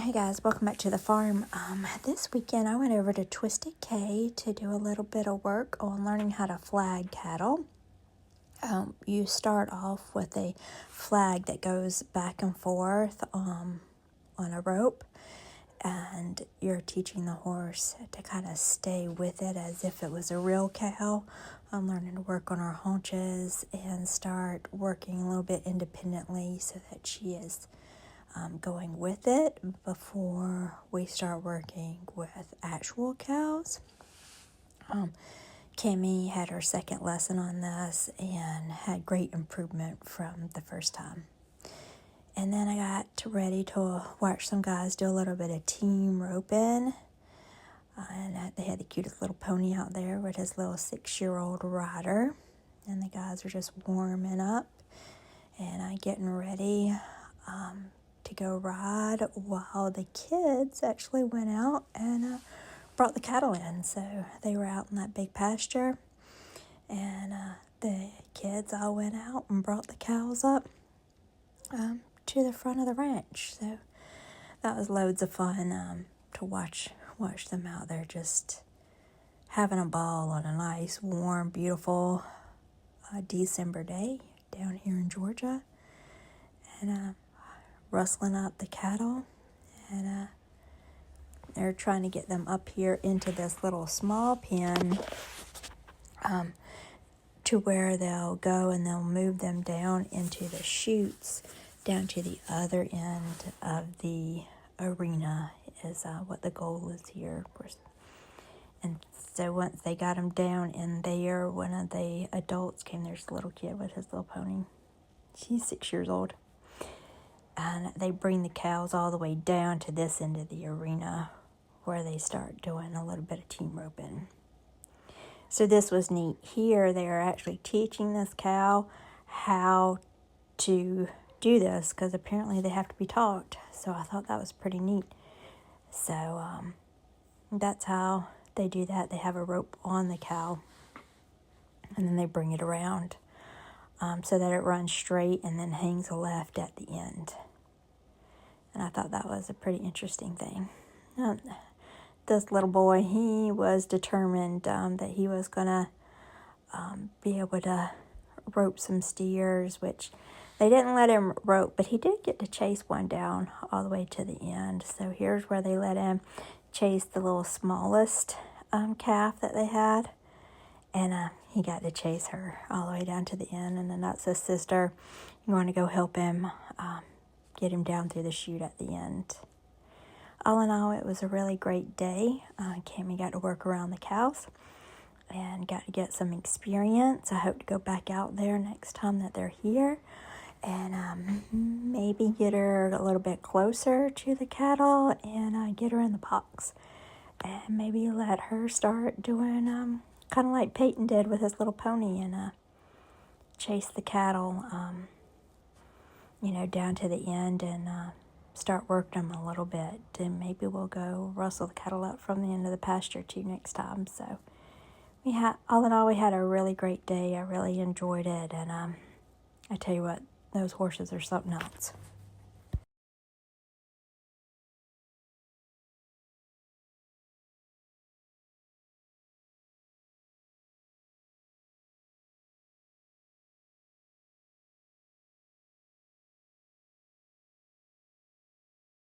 Hey guys, welcome back to the farm. This weekend I went over to Twisted K to do a little bit of work on learning how to flag cattle. You start off with a flag that goes back and forth on a rope, and you're teaching the horse to kind of stay with it as if it was a real cow. I'm learning to work on her haunches and start working a little bit independently so that she is going with it before we start working with actual cows. Cammie had her second lesson on this and had great improvement from the first time. And then I got ready to watch some guys do a little bit of team roping. And they had the cutest little pony out there with his little 6-year-old rider. And the guys were just warming up and getting ready to go ride while the kids actually went out and brought the cattle in. So they were out in that big pasture, and the kids all went out and brought the cows up to the front of the ranch. So that was loads of fun to watch them out there just having a ball on a nice, warm, beautiful December day down here in Georgia, and rustling up the cattle, and they're trying to get them up here into this little small pen to where they'll go and they'll move them down into the chutes down to the other end of the arena is what the goal is here, of course. And so once they got them down in there, one of the adults came. There's a little kid with his little pony. She's 6 years old. And they bring the cows all the way down to this end of the arena where they start doing a little bit of team roping. So this was neat. Here they are actually teaching this cow how to do this because apparently they have to be taught. So I thought that was pretty neat. So that's how they do that. They have a rope on the cow and then they bring it around so that it runs straight and then hangs left at the end. And I thought that was a pretty interesting thing. This little boy, he was determined that he was going to be able to rope some steers, which they didn't let him rope, but he did get to chase one down all the way to the end. So here's where they let him chase the little smallest calf that they had. And he got to chase her all the way down to the end. And then that's his sister. You want to go help him get him down through the chute at the end. All in all, it was a really great day. Cammie got to work around the cows and got to get some experience. I hope to go back out there next time that they're here and maybe get her a little bit closer to the cattle and get her in the box. And maybe let her start doing kind of like Peyton did with his little pony and chase the cattle, down to the end and start working them a little bit. And maybe we'll go rustle the cattle up from the end of the pasture too next time. So all in all, we had a really great day. I really enjoyed it. And I tell you what, those horses are something else.